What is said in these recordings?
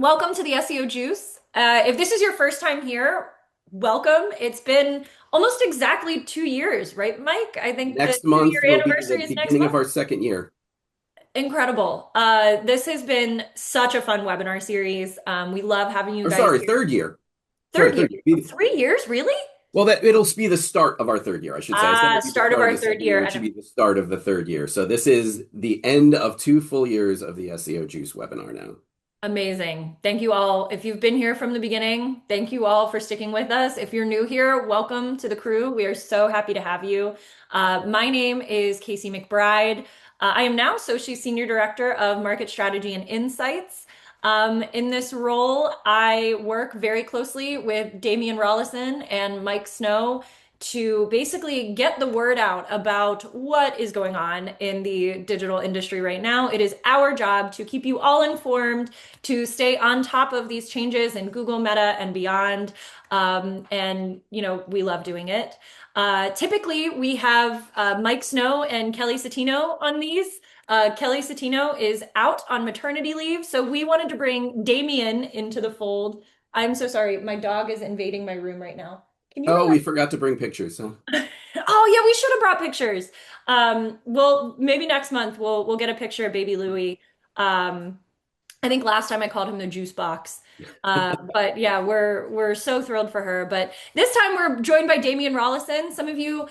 Welcome to the SEO Juice. If this is your first time here, welcome. It's been almost exactly 2 years, right, Mike? I think the Next month two-year will be the anniversary is next beginning of month. our second year. Incredible. This has been such a fun webinar series. We love having you Or guys sorry, here. third year. Sorry, Third year. third year. 3 years, really? Well, that it'll be the start of our third year, I should say. Instead of be the Start of start of our the third second year, year. it should be the start of the third year. So this is the end of 2 full years of the SEO Juice webinar now. Amazing. Thank you all. If you've been here from the beginning, thank you all for sticking with us. If you're new here, welcome to the crew. We are so happy to have you. My name is Casey McBride. I am now Associate Senior Director of Market Strategy and Insights. In this role, I work very closely with Damian Rollison and Mike Snow to basically get the word out about what is going on in the digital industry right now. It is our job to keep you all informed, to stay on top of these changes in Google Meta and beyond. We love doing it. Typically, we have Mike Snow and Kelly Satino on these. Kelly Satino is out on maternity leave, so we wanted to bring Damian into the fold. I'm so sorry, my dog is invading my room right now. Can you Oh, relax? we forgot to bring pictures, huh? Oh yeah, we should have brought pictures. Well, maybe next month we'll get a picture of baby Louie. Um, I think last time I called him the juice box. But yeah, we're so thrilled for her. But this time we're joined by Damian Rollison. Some of you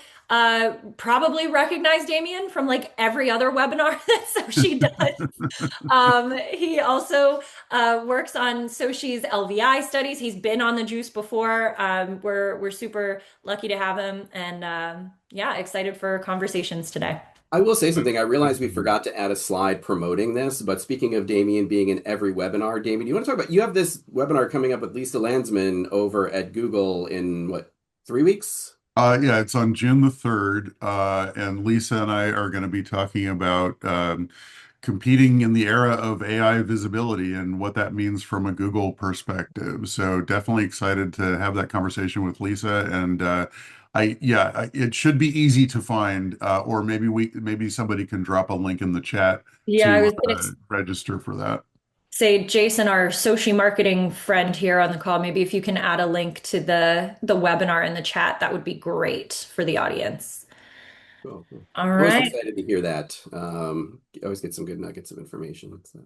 probably recognize Damian from like every other webinar that Sochi does. He also works on Soshi's LVI studies. He's been on the juice before. We're super lucky to have him, and yeah, excited for conversations today. I will say something. I realized we forgot to add a slide promoting this, but speaking of Damien being in every webinar, Damien, you want to talk about, you have this webinar coming up with Lisa Landsman over at Google in what, 3 weeks? Yeah, it's on June the 3rd, and Lisa and I are going to be talking about competing in the era of AI visibility and what that means from a Google perspective. So definitely excited to have that conversation with Lisa. And it should be easy to find, or maybe somebody can drop a link in the chat Yeah, I to was gonna register for that. say, Jason, our Sochi marketing friend here on the call, maybe if you can add a link to the webinar in the chat, that would be great for the audience. Cool, cool. All Always right, excited to hear that. Always get some good nuggets of information. So,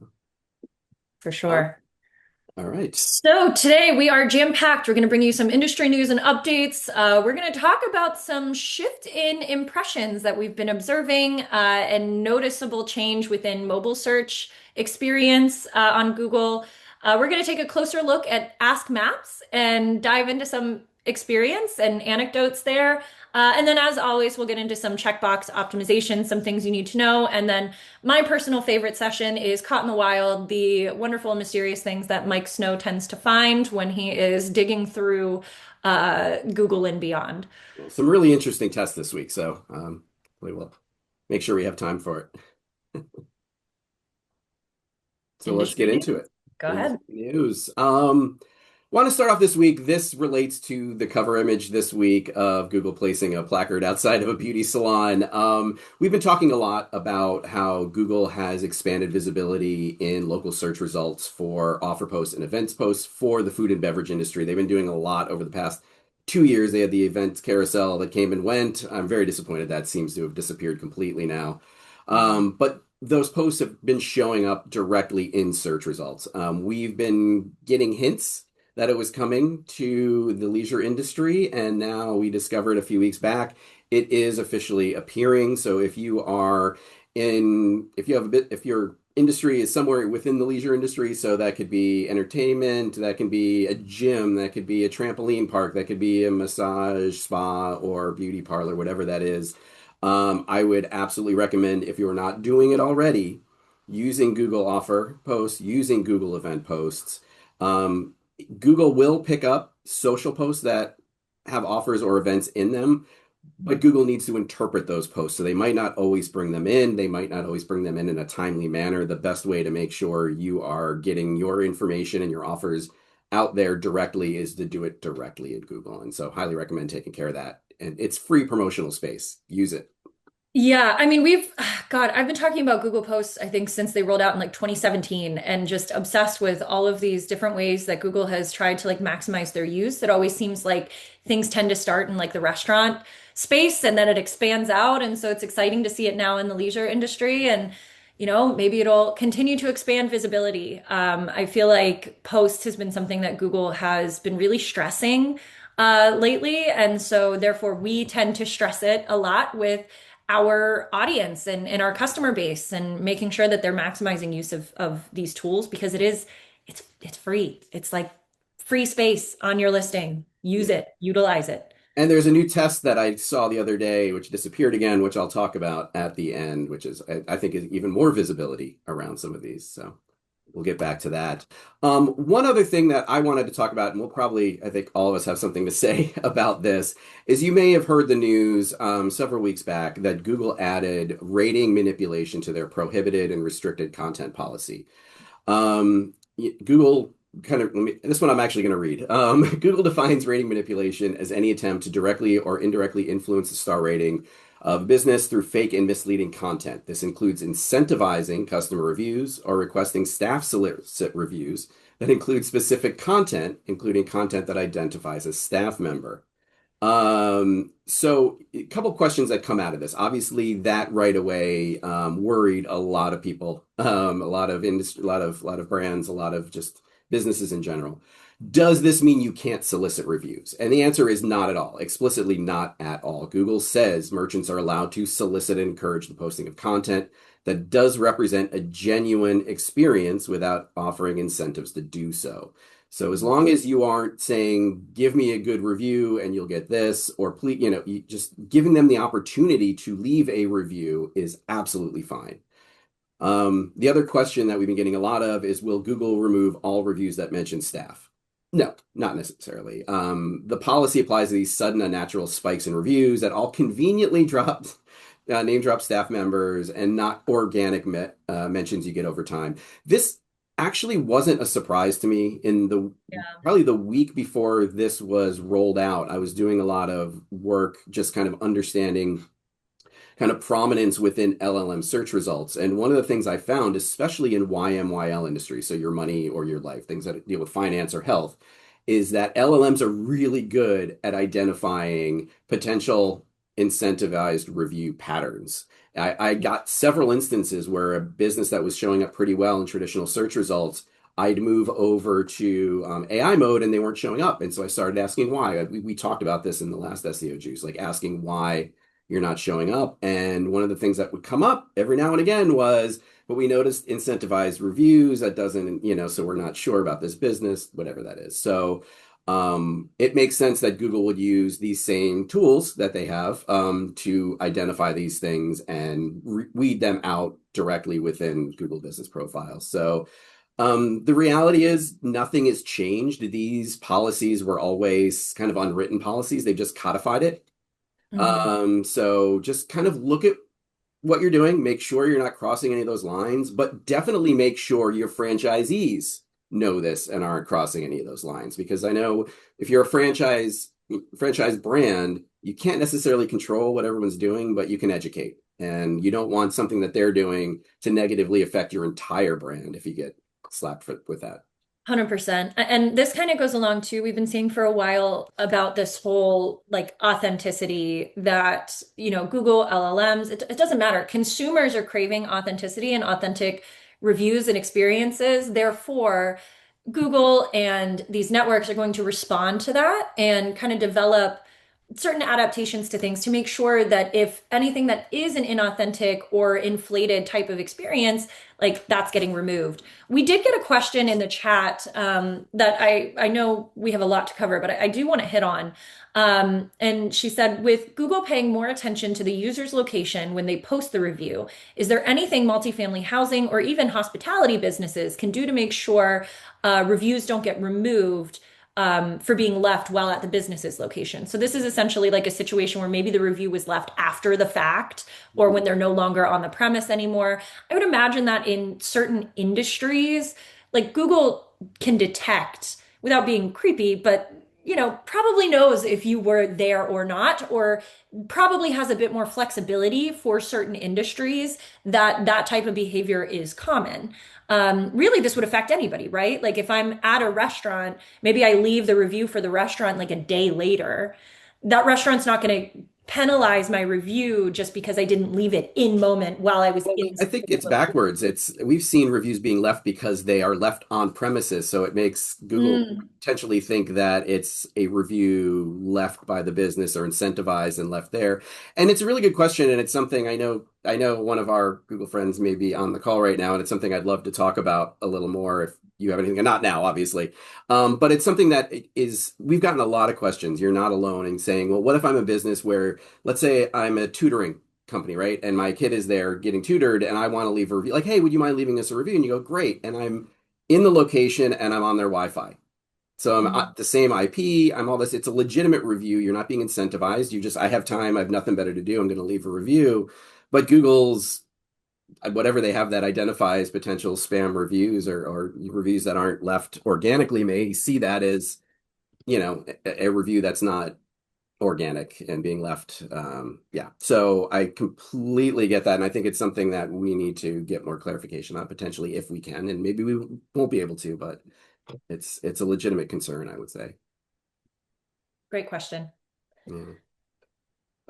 for uh, sure. all right. So today we are jam-packed. We're going to bring you some industry news and updates. We're going to talk about some shift in impressions that we've been observing and noticeable change within mobile search experience on Google. We're going to take a closer look at Ask Maps and dive into some experience and anecdotes there. And then, as always, we'll get into some checkbox optimization, some things you need to know. And then my personal favorite session is Caught in the Wild, the wonderful and mysterious things that Mike Snow tends to find when he is digging through Google and beyond. Well, some really interesting tests this week, so we will make sure we have time for it. So let's Industry get news. into it. Go ahead. Industry news. Want to start off this week. This relates to the cover image this week of Google placing a placard outside of a beauty salon. We've been talking a lot about how Google has expanded visibility in local search results for offer posts and events posts for the food and beverage industry. They've been doing a lot over the past 2 years. They had the events carousel that came and went. I'm very disappointed that seems to have disappeared completely now. But those posts have been showing up directly in search results. We've been getting hints that it was coming to the leisure industry, and now we discovered a few weeks back it is officially appearing. So if you are if you have a bit, if your industry is somewhere within the leisure industry, so that could be entertainment, that can be a gym, that could be a trampoline park, that could be a massage spa or beauty parlor, whatever that is. I would absolutely recommend, if you're not doing it already, using Google Offer posts, using Google Event posts. Um, Google will pick up social posts that have offers or events in them, but Google needs to interpret those posts. So they might not always bring them in. They might not always bring them in a timely manner. The best way to make sure you are getting your information and your offers out there directly is to do it directly in Google. And so highly recommend taking care of that. And it's free promotional space. Use it. Yeah, I mean, God, I've been talking about Google Posts, I think, since they rolled out in like 2017 and just obsessed with all of these different ways that Google has tried to like maximize their use. It always seems like things tend to start in like the restaurant space and then it expands out. And so it's exciting to see it now in the leisure industry. And, maybe it'll continue to expand visibility. I feel like Posts has been something that Google has been really stressing lately. And so therefore we tend to stress it a lot with our audience and our customer base and making sure that they're maximizing use of these tools because it's free. It's like free space on your listing. Use Yeah. it, utilize it. And there's a new test that I saw the other day, which disappeared again, which I'll talk about at the end, which is, I think, is even more visibility around some of these. So we'll get back to that. One other thing that I wanted to talk about, and we'll probably, I think all of us have something to say about this, is you may have heard the news several weeks back that Google added rating manipulation to their prohibited and restricted content policy. Google this one I'm actually going to read. Google defines rating manipulation as any attempt to directly or indirectly influence the star rating of business through fake and misleading content. This includes incentivizing customer reviews or requesting staff solicit reviews that include specific content, including content that identifies a staff member. So a couple questions that come out of this. Obviously, that right away worried a lot of people, a lot of industry, a lot of brands, a lot of just businesses in general. Does this mean you can't solicit reviews? And the answer is not at all, explicitly not at all. Google says merchants are allowed to solicit and encourage the posting of content that does represent a genuine experience without offering incentives to do so. So as long as you aren't saying, give me a good review and you'll get this, or please, you just giving them the opportunity to leave a review is absolutely fine. The other question that we've been getting a lot of is, will Google remove all reviews that mention staff? No, not necessarily. The policy applies to these sudden unnatural spikes in reviews that all conveniently name drop staff members and not organic mentions you get over time. This actually wasn't a surprise to me in the Yeah. probably the week before this was rolled out. I was doing a lot of work just kind of understanding kind of prominence within LLM search results. And one of the things I found, especially in YMYL industry, so your money or your life, things that deal with finance or health, is that LLMs are really good at identifying potential incentivized review patterns. I got several instances where a business that was showing up pretty well in traditional search results, I'd move over to AI mode and they weren't showing up. And so I started asking why. We talked about this in the last SEO Juice, like asking why you're not showing up. And one of the things that would come up every now and again was, but we noticed incentivized reviews. That doesn't, so we're not sure about this business, whatever that is. So it makes sense that Google would use these same tools that they have to identify these things and weed them out directly within Google Business Profiles. So the reality is nothing has changed. These policies were always kind of unwritten policies. They've just codified it. Mhm. So just kind of look at what you're doing, make sure you're not crossing any of those lines, but definitely make sure your franchisees know this and aren't crossing any of those lines. Because I know if you're a franchise brand, you can't necessarily control what everyone's doing, but you can educate. And you don't want something that they're doing to negatively affect your entire brand if you get slapped with that. 100%. And this kind of goes along too. We've been seeing for a while about this whole like authenticity that, Google LLMs, it doesn't matter. Consumers are craving authenticity and authentic reviews and experiences. Therefore, Google and these networks are going to respond to that and kind of develop certain adaptations to things to make sure that if anything that is an inauthentic or inflated type of experience, like that's getting removed. We did get a question in the chat that I know we have a lot to cover, but I do want to hit on. And she said, with Google paying more attention to the user's location when they post the review, is there anything multifamily housing or even hospitality businesses can do to make sure reviews don't get removed for being left while at the business's location? So this is essentially like a situation where maybe the review was left after the fact or when they're no longer on the premise anymore. I would imagine that in certain industries, like Google can detect without being creepy, but probably knows if you were there or not, or probably has a bit more flexibility for certain industries that that type of behavior is common. Really, this would affect anybody, right? Like if I'm at a restaurant, maybe I leave the review for the restaurant like a day later. That restaurant's not going to penalize my review just because I didn't leave it in moment while I was Well, I inside think the it's location. backwards. We've seen reviews being left because they are left on premises, so it makes Google Mm, potentially think that it's a review left by the business or incentivized and left there. And it's a really good question, and it's something I know one of our Google friends may be on the call right now, and it's something I'd love to talk about a little more if you have anything, and not now, obviously. But it's something that is we've gotten a lot of questions. You're not alone in saying, well, what if I'm a business where, let's say I'm a tutoring company, right? And my kid is there getting tutored and I want to leave a review. Like, hey, would you mind leaving us a review? And you go, great. And I'm in the location and I'm on their Wi-Fi. So I'm mm. at the same IP, I'm all this. It's a legitimate review. You're not being incentivized. I have time. I have nothing better to do. I'm going to leave a review. But Google's, whatever they have that identifies potential spam reviews or reviews that aren't left organically may see that as, a review that's not organic and being left. Yeah. So I completely get that. And I think it's something that we need to get more clarification on potentially if we can. And maybe we won't be able to, but it's a legitimate concern, I would say. Great question. Yeah.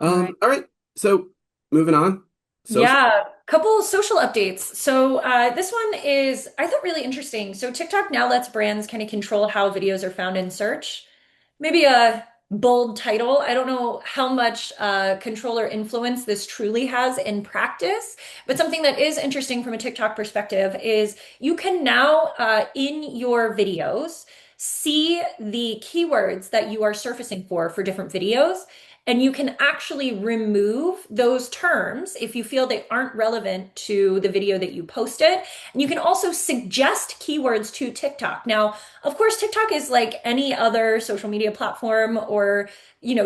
All right. All right. So moving on. Social. Yeah, couple social updates. So this one is I thought really interesting. So TikTok now lets brands kind of control how videos are found in search. Maybe a bold title. I don't know how much control or influence this truly has in practice, but something that is interesting from a TikTok perspective is you can now in your videos see the keywords that you are surfacing for different videos. And you can actually remove those terms if you feel they aren't relevant to the video that you posted. And you can also suggest keywords to TikTok. Now, of course, TikTok is like any other social media platform or,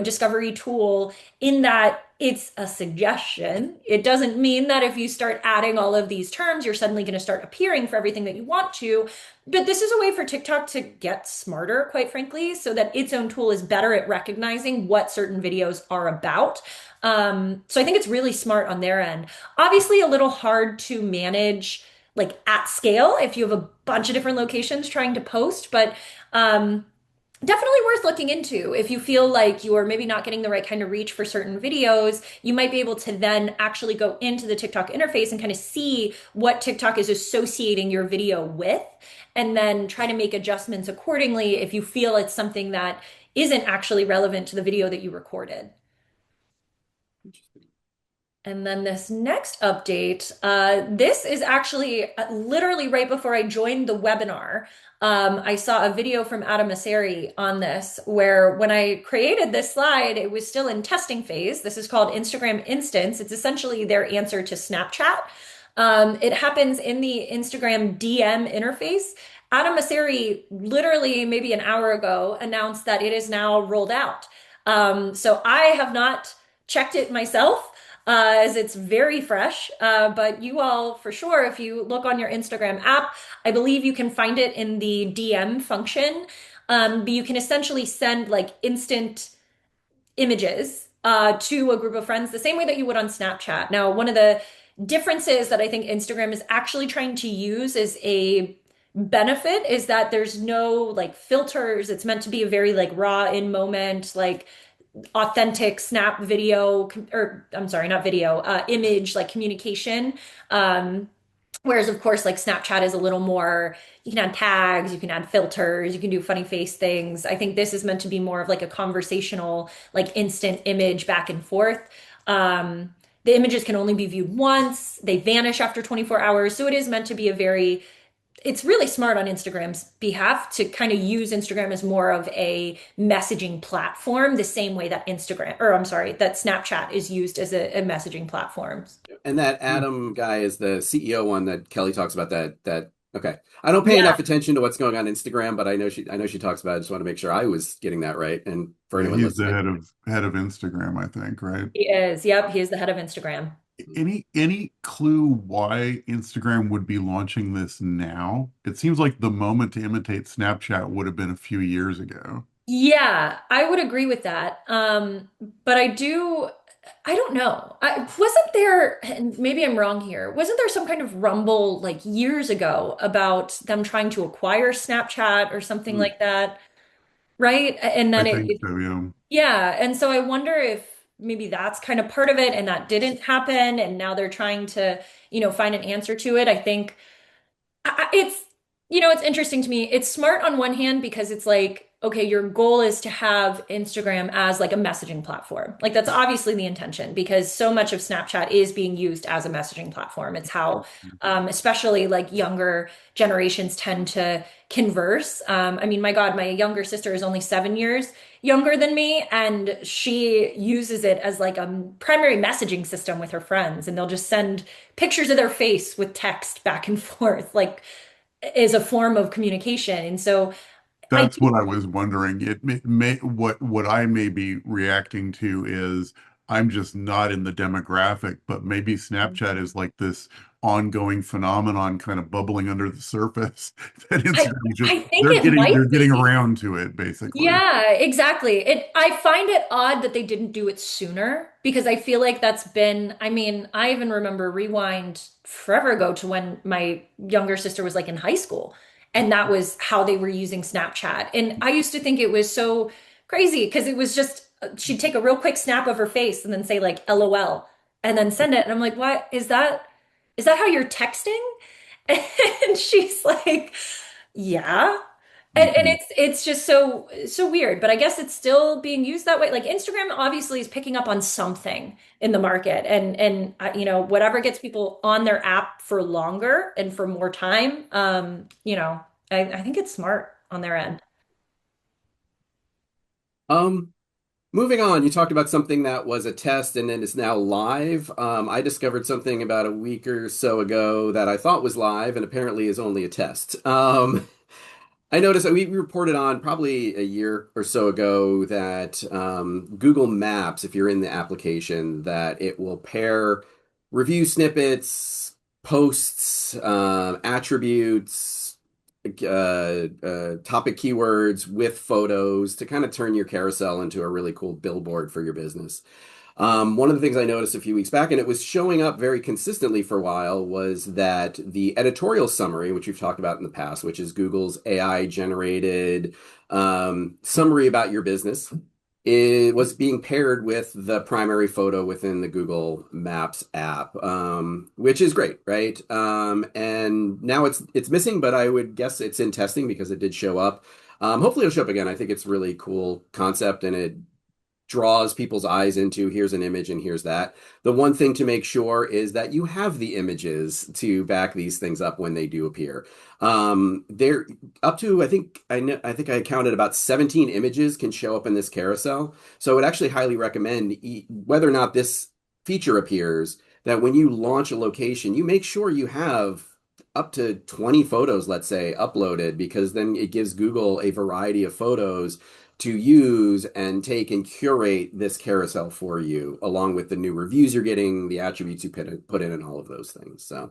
discovery tool in that it's a suggestion. It doesn't mean that if you start adding all of these terms, you're suddenly going to start appearing for everything that you want to. But this is a way for TikTok to get smarter, quite frankly, so that its own tool is better at recognizing what certain videos are about. So I think it's really smart on their end. Obviously, a little hard to manage like at scale if you have a bunch of different locations trying to post, but definitely worth looking into. If you feel like you're maybe not getting the right kind of reach for certain videos, you might be able to then actually go into the TikTok interface and kind of see what TikTok is associating your video with, and then try to make adjustments accordingly if you feel it's something that isn't actually relevant to the video that you recorded. And then this next update, this is actually literally right before I joined the webinar. I saw a video from Adam Asseri on this, where when I created this slide, it was still in testing phase. This is called Instagram Instance. It's essentially their answer to Snapchat. It happens in the Instagram DM interface. Adam Asseri, literally maybe an hour ago, announced that it is now rolled out. So I have not checked it myself as it's very fresh. But you all, for sure, if you look on your Instagram app, I believe you can find it in the DM function. But you can essentially send like instant images to a group of friends the same way that you would on Snapchat. Now, one of the differences that I think Instagram is actually trying to use as a benefit is that there's no like filters. It's meant to be a very like raw in moment, like authentic snap video, or I'm sorry, not video, image like communication. Whereas of course like Snapchat is a little more, you can add tags, you can add filters, you can do funny face things. I think this is meant to be more of like a conversational, like instant image back and forth. The images can only be viewed once, they vanish after 24 hours. So it is meant to be it's really smart on Instagram's behalf to kind of use Instagram as more of a messaging platform, the same way that that Snapchat is used as a messaging platform. And that Adam guy is the CEO one that Kelly talks about that okay. I don't pay Yeah, enough attention to what's going on Instagram, but I know she talks about it. I just want to make sure I was getting that right. And for Yeah, anyone he's the listening. head of Instagram, I think, right? he is. Yep, he is the head of Instagram. Any clue why Instagram would be launching this now? It seems like the moment to imitate Snapchat would have been a few years ago. Yeah, I would agree with that. But I don't know. Wasn't there, and maybe I'm wrong here, wasn't there some kind of rumble like years ago about them trying to acquire Snapchat or something Mm. like that, right? And I then think so, yeah. yeah. And so I wonder if maybe that's kind of part of it and that didn't happen. And now they're trying to, find an answer to it. I think. It's, it's interesting to me. It's smart on one hand because it's like, okay, your goal is to have Instagram as like a messaging platform. Like that's obviously the intention because so much of Snapchat is being used as a messaging platform. It's how, especially like younger generations tend to converse. I mean, my God, my younger sister is only 7 years younger than me, and she uses it as like a primary messaging system with her friends, and they'll just send pictures of their face with text back and forth, like is a form of communication. And so I That's what I was wondering. What I may be reacting to is I'm just not in the demographic, but maybe Snapchat is like this ongoing phenomenon kind of bubbling under the surface that I Instagram just I think it they're might getting be. around to it basically. Yeah, exactly. I find it odd that they didn't do it sooner because I feel like that's been, I mean, I even remember rewind forever ago to when my younger sister was like in high school, and that was how they were using Snapchat. And I used to think it was so crazy because it was just she'd take a real quick snap of her face and then say like LOL and then send it. And I'm like, "What is that? Is that how you're texting?" And she's like, "Yeah." And Mhm. it's just so weird, but I guess it's still being used that way. Like Instagram obviously is picking up on something in the market, and whatever gets people on their app for longer and for more time, I think it's smart on their end. Um, Moving on, you talked about something that was a test and then is now live. I discovered something about a week or so ago that I thought was live and apparently is only a test. I noticed that we reported on probably a year or so ago that Google Maps, if you're in the application, that it will pair review snippets, posts, attributes, topic keywords with photos to kind of turn your carousel into a really cool billboard for your business. One of the things I noticed a few weeks back, and it was showing up very consistently for a while, was that the editorial summary, which we've talked about in the past, which is Google's AI generated summary about your business, it was being paired with the primary photo within the Google Maps app, which is great, right? And now it's missing, but I would guess it's in testing because it did show up. Hopefully it'll show up again. I think it's a really cool concept and it draws people's eyes into here's an image and here's that. The one thing to make sure is that you have the images to back these things up when they do appear. They're up to I think I counted about 17 images can show up in this carousel. So I would actually highly recommend whether or not this feature appears that when you launch a location, you make sure you have up to 20 photos, let's say, uploaded because then it gives Google a variety of photos to use and take and curate this carousel for you, along with the new reviews you're getting, the attributes you put in, and all of those things. So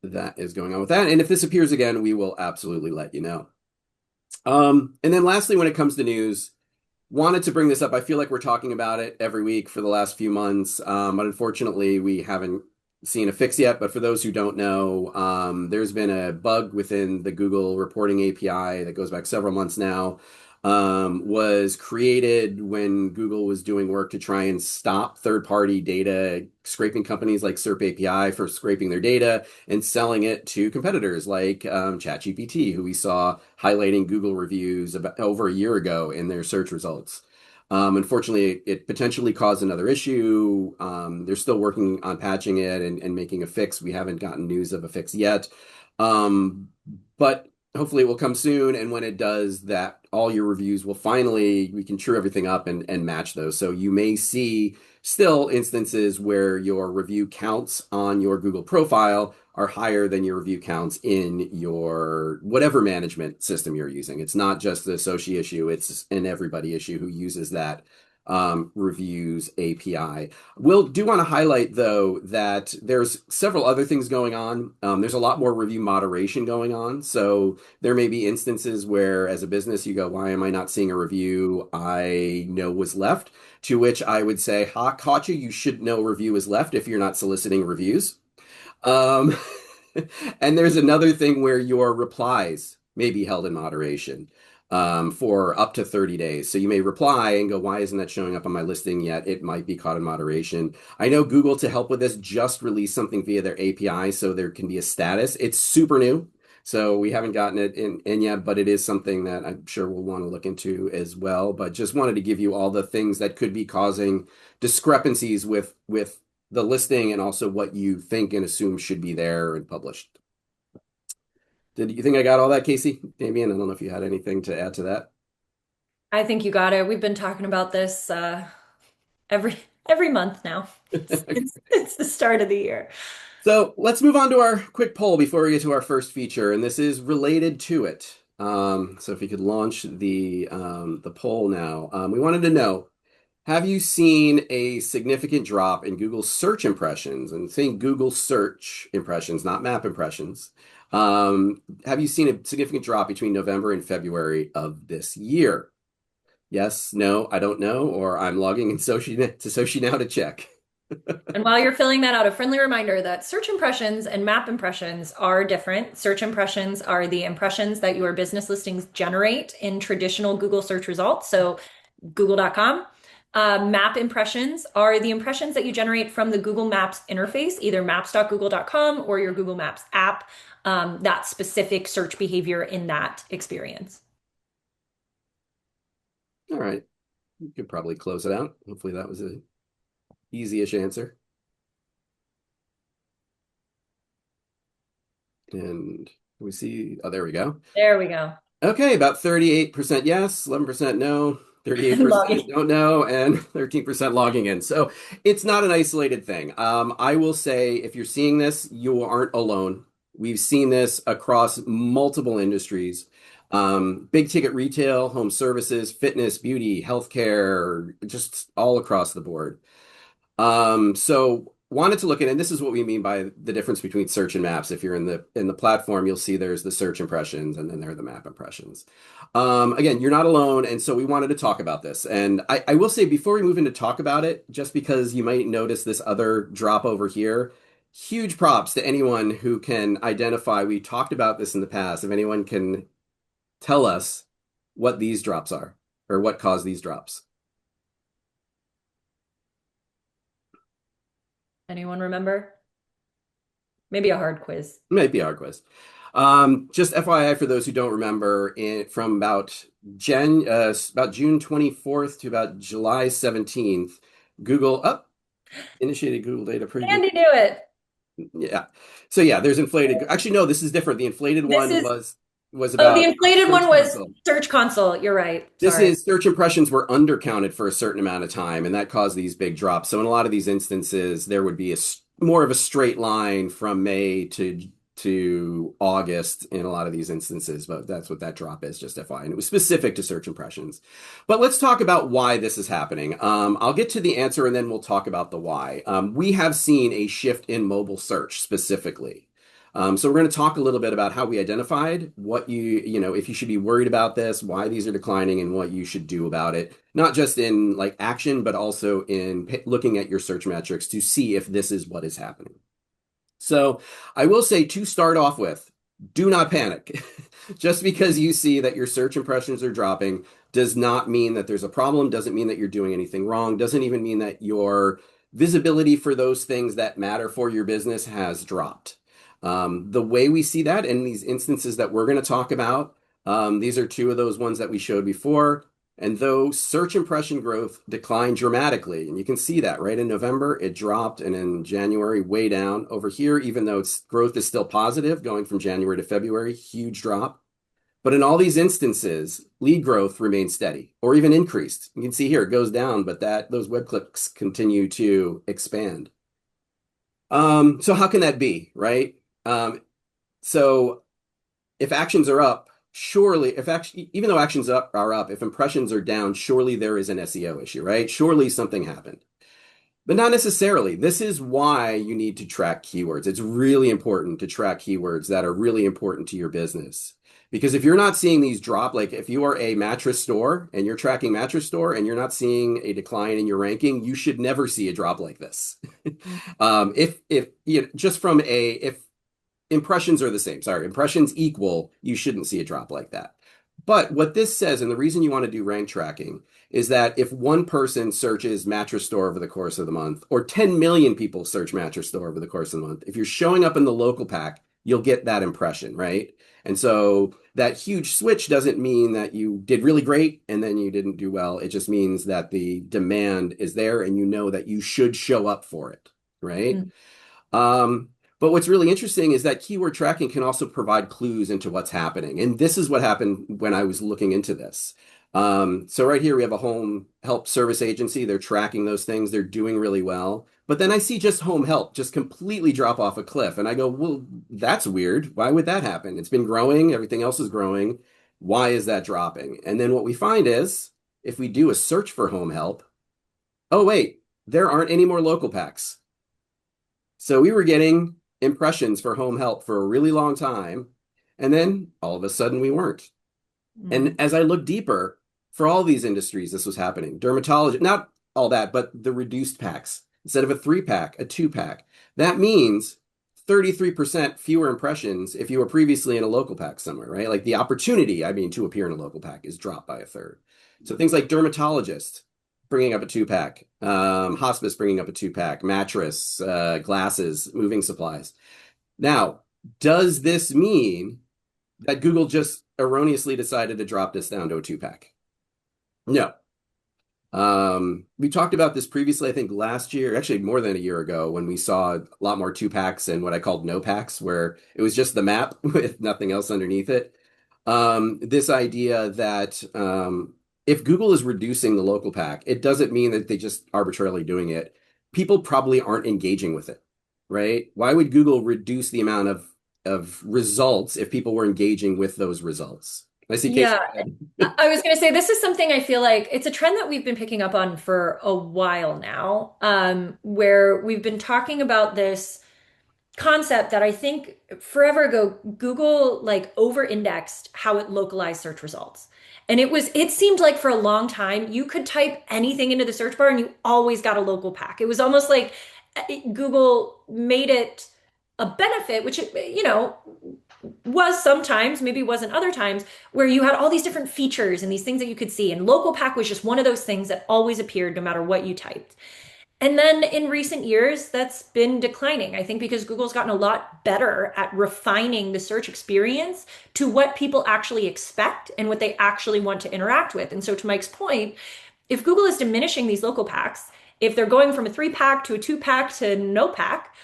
that is going on with that. And if this appears again, we will absolutely let you know. And then lastly, when it comes to news, wanted to bring this up. I feel like we're talking about it every week for the last few months, but unfortunately, we haven't seen a fix yet. But for those who don't know, there's been a bug within the Google reporting API that goes back several months now. Was created when Google was doing work to try and stop third-party data scraping companies like SERP API for scraping their data and selling it to competitors like ChatGPT, who we saw highlighting Google reviews about over a year ago in their search results. Unfortunately, it potentially caused another issue. They're still working on patching it and making a fix. We haven't gotten news of a fix yet. Um, but hopefully it will come soon. And when it does, that all your reviews will finally, we can true everything up and match those. So you may see still instances where your review counts on your Google profile are higher than your review counts in your whatever management system you're using. It's not just the Soci issue, it's an everybody issue who uses that reviews API. We'll do want to highlight, though, that there's several other things going on. There's a lot more review moderation going on. So there may be instances where, as a business, you go, why am I not seeing a review I know was left? To which I would say, ha, caught you. You should know review is left if you're not soliciting reviews. Um, and there's another thing where your replies may be held in moderation for up to 30 days. So you may reply and go, why isn't that showing up on my listing yet? It might be caught in moderation. I know Google, to help with this, just released something via their API so there can be a status. It's super new. So we haven't gotten it in yet, but it is something that I'm sure we'll want to look into as well. But just wanted to give you all the things that could be causing discrepancies with the listing and also what you think and assume should be there and published. Did you think I got all that, Casey? Damian, I don't know if you had anything to add to that. I think you got it. We've been talking about this every every month now. It's the start of the year. So let's move on to our quick poll before we get to our first feature, and this is related to it. So if you could launch the poll now. We wanted to know, have you seen a significant drop in Google search impressions? And saying Google search impressions, not map impressions. Have you seen a significant drop between November and February of this year? Yes, no, I don't know, or I'm logging in Soci now to check. And while you're filling that out, a friendly reminder that search impressions and map impressions are different. Search impressions are the impressions that your business listings generate in traditional Google search results, so google.com. Map impressions are the impressions that you generate from the Google Maps interface, either maps.google.com or your Google Maps app, that specific search behavior in that experience. All right, you could probably close it out. Hopefully that was an easy-ish answer. And we see, oh, there we go. There we go. Okay, about 38% yes, 11% no, 38% don't know, and 13% logging in. So it's not an isolated thing. I will say, if you're seeing this, you aren't alone. We've seen this across multiple industries. Big ticket retail, home services, fitness, beauty, healthcare, just all across the board. So wanted to look at, and this is what we mean by the difference between search and maps. If you're in the platform, you'll see there's the search impressions and then there are the map impressions. Again, you're not alone, and so we wanted to talk about this. And I will say, before we move into talk about it, just because you might notice this other drop over here, huge props to anyone who can identify. We talked about this in the past. If anyone can tell us what these drops are or what caused these drops. Anyone remember? Maybe a hard quiz. Might be a hard quiz. Just FYI for those who don't remember, from about June 24th to about July 17th, Google initiated Google data preview. Andy knew it. Yeah. So yeah, there's inflated. Actually, no, this is different. The inflated one was Oh, about the inflated Search one was Console. Search Console. You're right. This Sorry. is search impressions were undercounted for a certain amount of time, and that caused these big drops. So in a lot of these instances, there would be more of a straight line from May to August in a lot of these instances, but that's what that drop is, just FYI. And it was specific to search impressions. But let's talk about why this is happening. I'll get to the answer and then we'll talk about the why. We have seen a shift in mobile search specifically. So we're going to talk a little bit about how we identified what if you should be worried about this, why these are declining, and what you should do about it. Not just in like action, but also in looking at your search metrics to see if this is what is happening. So I will say, to start off with, do not panic. Just because you see that your search impressions are dropping does not mean that there's a problem, doesn't mean that you're doing anything wrong, doesn't even mean that your visibility for those things that matter for your business has dropped. The way we see that in these instances that we're going to talk about, these are two of those ones that we showed before. And though search impression growth declined dramatically, and you can see that right in November, it dropped, and in January, way down. Over here, even though its growth is still positive, going from January to February, huge drop. But in all these instances, lead growth remains steady or even increased. You can see here it goes down, but those web clicks continue to expand. So how can that be, right? So if actions are up, surely, if actually, even though are up, if impressions are down, surely there is an SEO issue, right? Surely something happened. But not necessarily. This is why you need to track keywords. It's really important to track keywords that are really important to your business. Because if you're not seeing these drop, like if you are a mattress store and you're tracking mattress store and you're not seeing a decline in your ranking, you should never see a drop like this. If you know, just from a if impressions are the same. Sorry, impressions equal, you shouldn't see a drop like that. But what this says, and the reason you want to do rank tracking, is that if one person searches mattress store over the course of the month, or 10 million people search mattress store over the course of the month, if you're showing up in the local pack, you'll get that impression, right? And so that huge switch doesn't mean that you did really great and then you didn't do well. It just means that the demand is there and you know that you should show up for it, right? Mm. Um, but what's really interesting is that keyword tracking can also provide clues into what's happening. And this is what happened when I was looking into this. So right here we have a home help service agency. They're tracking those things. They're doing really well. But then I see just home help just completely drop off a cliff. And I go, well, that's weird. Why would that happen? It's been growing. Everything else is growing. Why is that dropping? And then what we find is if we do a search for home help, oh, wait, there aren't any more local packs. So we were getting impressions for home help for a really long time. And then all of a sudden we weren't. Mm. And as I look deeper, for all these industries, this was happening. Dermatology, not all that, but the reduced packs. Instead of a 3-pack, a 2-pack. That means 33% fewer impressions if you were previously in a local pack somewhere, right? Like the opportunity, I mean, to appear in a local pack is dropped by a third. So things like dermatologist bringing up a 2-pack, hospice bringing up a 2-pack, mattress, glasses, moving supplies. Now, does this mean that Google just erroneously decided to drop this down to a 2-pack? No. We talked about this previously, I think last year, actually more than a year ago, when we saw a lot more 2-packs and what I called no packs, where it was just the map with nothing else underneath it. This idea that if Google is reducing the local pack, it doesn't mean that they just arbitrarily doing it. People probably aren't engaging with it, right? Why would Google reduce the amount of results if people were engaging with those results? I see Casey. Yeah, I was going to say this is something I feel like it's a trend that we've been picking up on for a while now, where we've been talking about this concept that I think forever ago Google like over-indexed how it localized search results. And it seemed like for a long time you could type anything into the search bar and you always got a local pack. It was almost like Google made it a benefit, which was sometimes, maybe wasn't other times, where you had all these different features and these things that you could see. And local pack was just one of those things that always appeared no matter what you typed. And then in recent years, that's been declining, I think, because Google's gotten a lot better at refining the search experience to what people actually expect and what they actually want to interact with. And so, to Mike's point, if Google is diminishing these local packs, if they're going from a 3-pack to a 2-pack to no pack,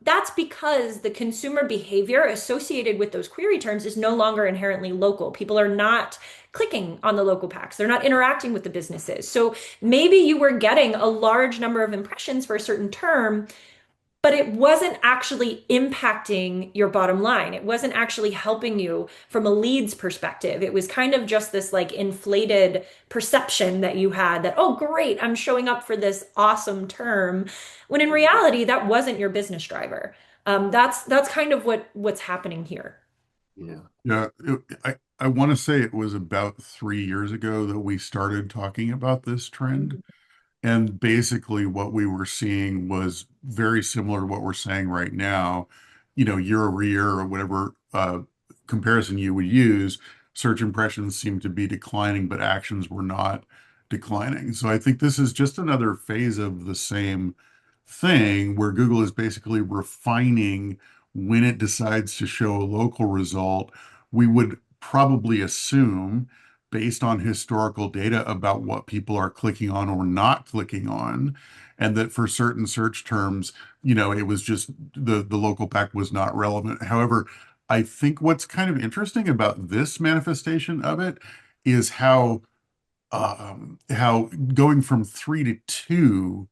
that's because the consumer behavior associated with those query terms is no longer inherently local. People are not clicking on the local packs. They're not interacting with the businesses. So maybe you were getting a large number of impressions for a certain term, but it wasn't actually impacting your bottom line. It wasn't actually helping you from a leads perspective. It was kind of just this like inflated perception that you had that, oh, great, I'm showing up for this awesome term. When in reality, that wasn't your business driver. That's kind of what's happening here. Yeah. Yeah, I want to say it was about 3 years ago that we started talking about this trend. And basically, what we were seeing was very similar to what we're saying right now. Year over year or whatever comparison you would use, search impressions seem to be declining, but actions were not declining. So I think this is just another phase of the same thing where Google is basically refining when it decides to show a local result. We would probably assume based on historical data about what people are clicking on or not clicking on, and that for certain search terms, it was just the local pack was not relevant. However, I think what's kind of interesting about this manifestation of it is how going from 3 to 2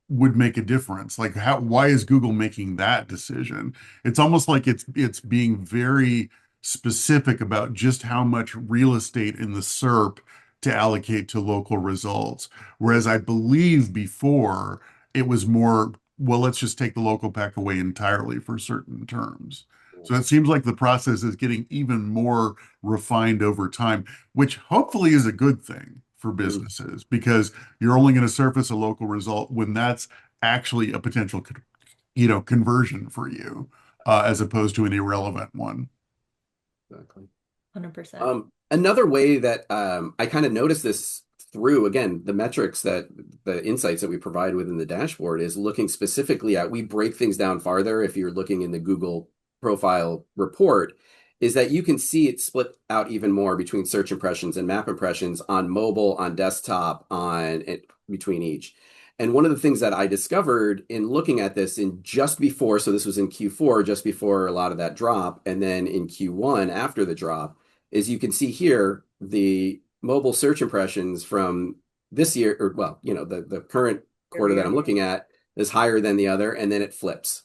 would make a difference. Like why is Google making that decision? It's almost like it's being very specific about just how much real estate in the SERP to allocate to local results. Whereas I believe before it was more, well, let's just take the local pack away entirely for certain terms. So it seems like the process is getting even more refined over time, which hopefully is a good thing for Mm, businesses because you're only going to surface a local result when that's actually a potential, conversion for you, as opposed to an irrelevant one. exactly. 100%. Another way that I kind of noticed this through, again, the metrics that the insights that we provide within the dashboard is looking specifically at, we break things down farther if you're looking in the Google profile report, is that you can see it split out even more between search impressions and map impressions on mobile, on desktop, on it, between each. And one of the things that I discovered in looking at this in just before, so this was in Q4, just before a lot of that drop, and then in Q1 after the drop, is you can see here the mobile search impressions from this year, or well, the current quarter that Year-over-year. I'm looking at is higher than the other, and then it flips,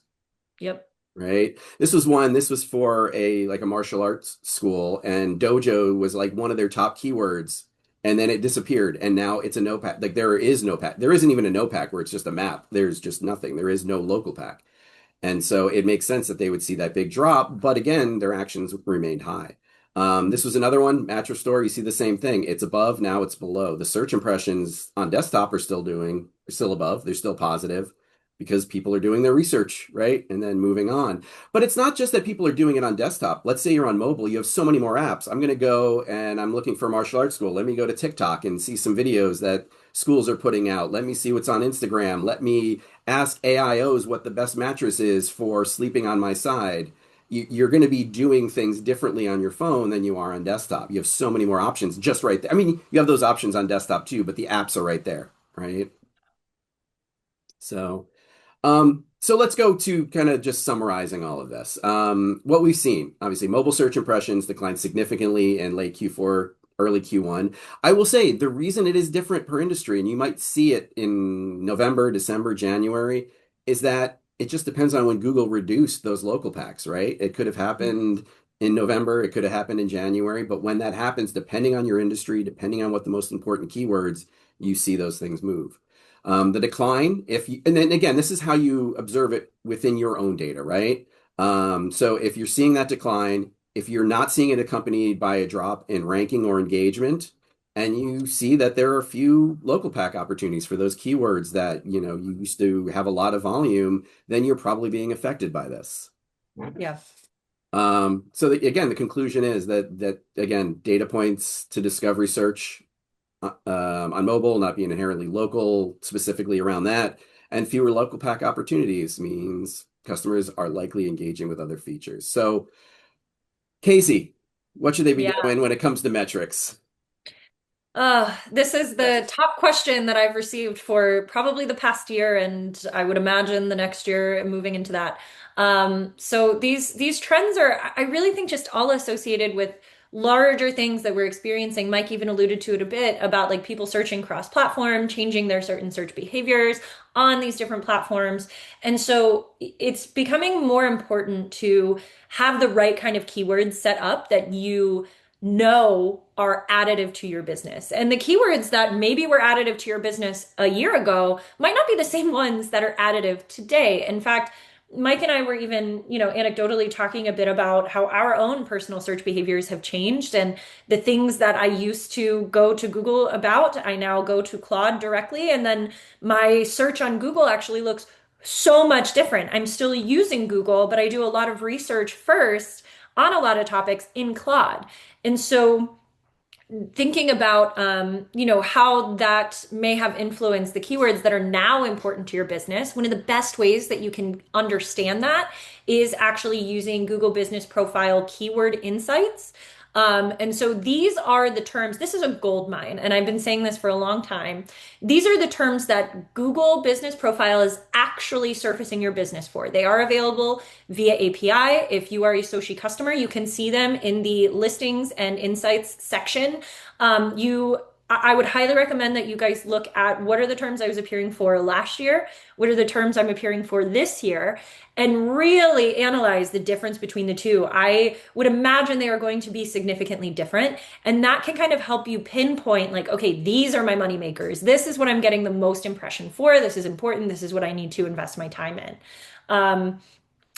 Yep. right? This was for a martial arts school, and dojo was like one of their top keywords, and then it disappeared, and now it's a no pack. Like there is no pack. There isn't even a no pack where it's just a map. There's just nothing. There is no local pack. And so it makes sense that they would see that big drop, but again, their actions remained high. This was another one, mattress store. You see the same thing. It's above, now it's below. The search impressions on desktop are still above. They're still positive because people are doing their research, right? And then moving on. But it's not just that people are doing it on desktop. Let's say you're on mobile, you have so many more apps. I'm going to go and I'm looking for a martial arts school. Let me go to TikTok and see some videos that schools are putting out. Let me see what's on Instagram. Let me ask AIOs what the best mattress is for sleeping on my side. You're going to be doing things differently on your phone than you are on desktop. You have so many more options just right there. I mean, you have those options on desktop too, but the apps are right there, right? So, so let's go to kind of just summarizing all of this. What we've seen, obviously, mobile search impressions declined significantly in late Q4, early Q1. I will say the reason it is different per industry, and you might see it in November, December, January, is that it just depends on when Google reduced those local packs, right? It could have happened in November, it could have happened in January, but when that happens, depending on your industry, depending on what the most important keywords, you see those things move. The decline, and then again, this is how you observe it within your own data, right? So if you're seeing that decline, if you're not seeing it accompanied by a drop in ranking or engagement, and you see that there are a few local pack opportunities for those keywords that, you used to have a lot of volume, then you're probably being affected by this. Yeah. Again, the conclusion is that again, data points to discovery search on mobile, not being inherently local, specifically around that, and fewer local pack opportunities means customers are likely engaging with other features. So, Casey, what should they be Yeah. doing when it comes to metrics? This is the top question that I've received for probably the past year, and I would imagine the next year moving into that. So these trends are, I really think, just all associated with larger things that we're experiencing. Mike even alluded to it a bit about like people searching cross-platform, changing their certain search behaviors on these different platforms. And so it's becoming more important to have the right kind of keywords set up that you know are additive to your business. And the keywords that maybe were additive to your business a year ago might not be the same ones that are additive today. In fact, Mike and I were even, anecdotally talking a bit about how our own personal search behaviors have changed and the things that I used to go to Google about, I now go to Claude directly. And then my search on Google actually looks so much different. I'm still using Google, but I do a lot of research first on a lot of topics in Claude. And so thinking about how that may have influenced the keywords that are now important to your business, one of the best ways that you can understand that is actually using Google Business Profile keyword insights. And so these are the terms. This is a gold mine, and I've been saying this for a long time. These are the terms that Google Business Profile is actually surfacing your business for. They are available via API. If you are a Soci customer, you can see them in the listings and insights section. You I would highly recommend that you guys look at what are the terms I was appearing for last year, what are the terms I'm appearing for this year, and really analyze the difference between the two. I would imagine they are going to be significantly different, and that can kind of help you pinpoint, like, okay, these are my money makers. This is what I'm getting the most impression for. This is important. This is what I need to invest my time in. Um,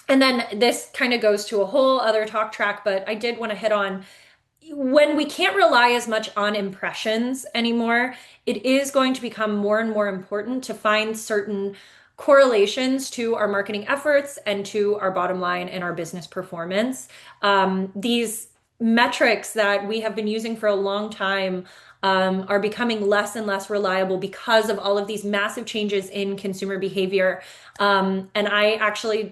and then this kind of goes to a whole other talk track, but I did want to hit on when we can't rely as much on impressions anymore, it is going to become more and more important to find certain correlations to our marketing efforts and to our bottom line and our business performance. These metrics that we have been using for a long time are becoming less and less reliable because of all of these massive changes in consumer behavior. And I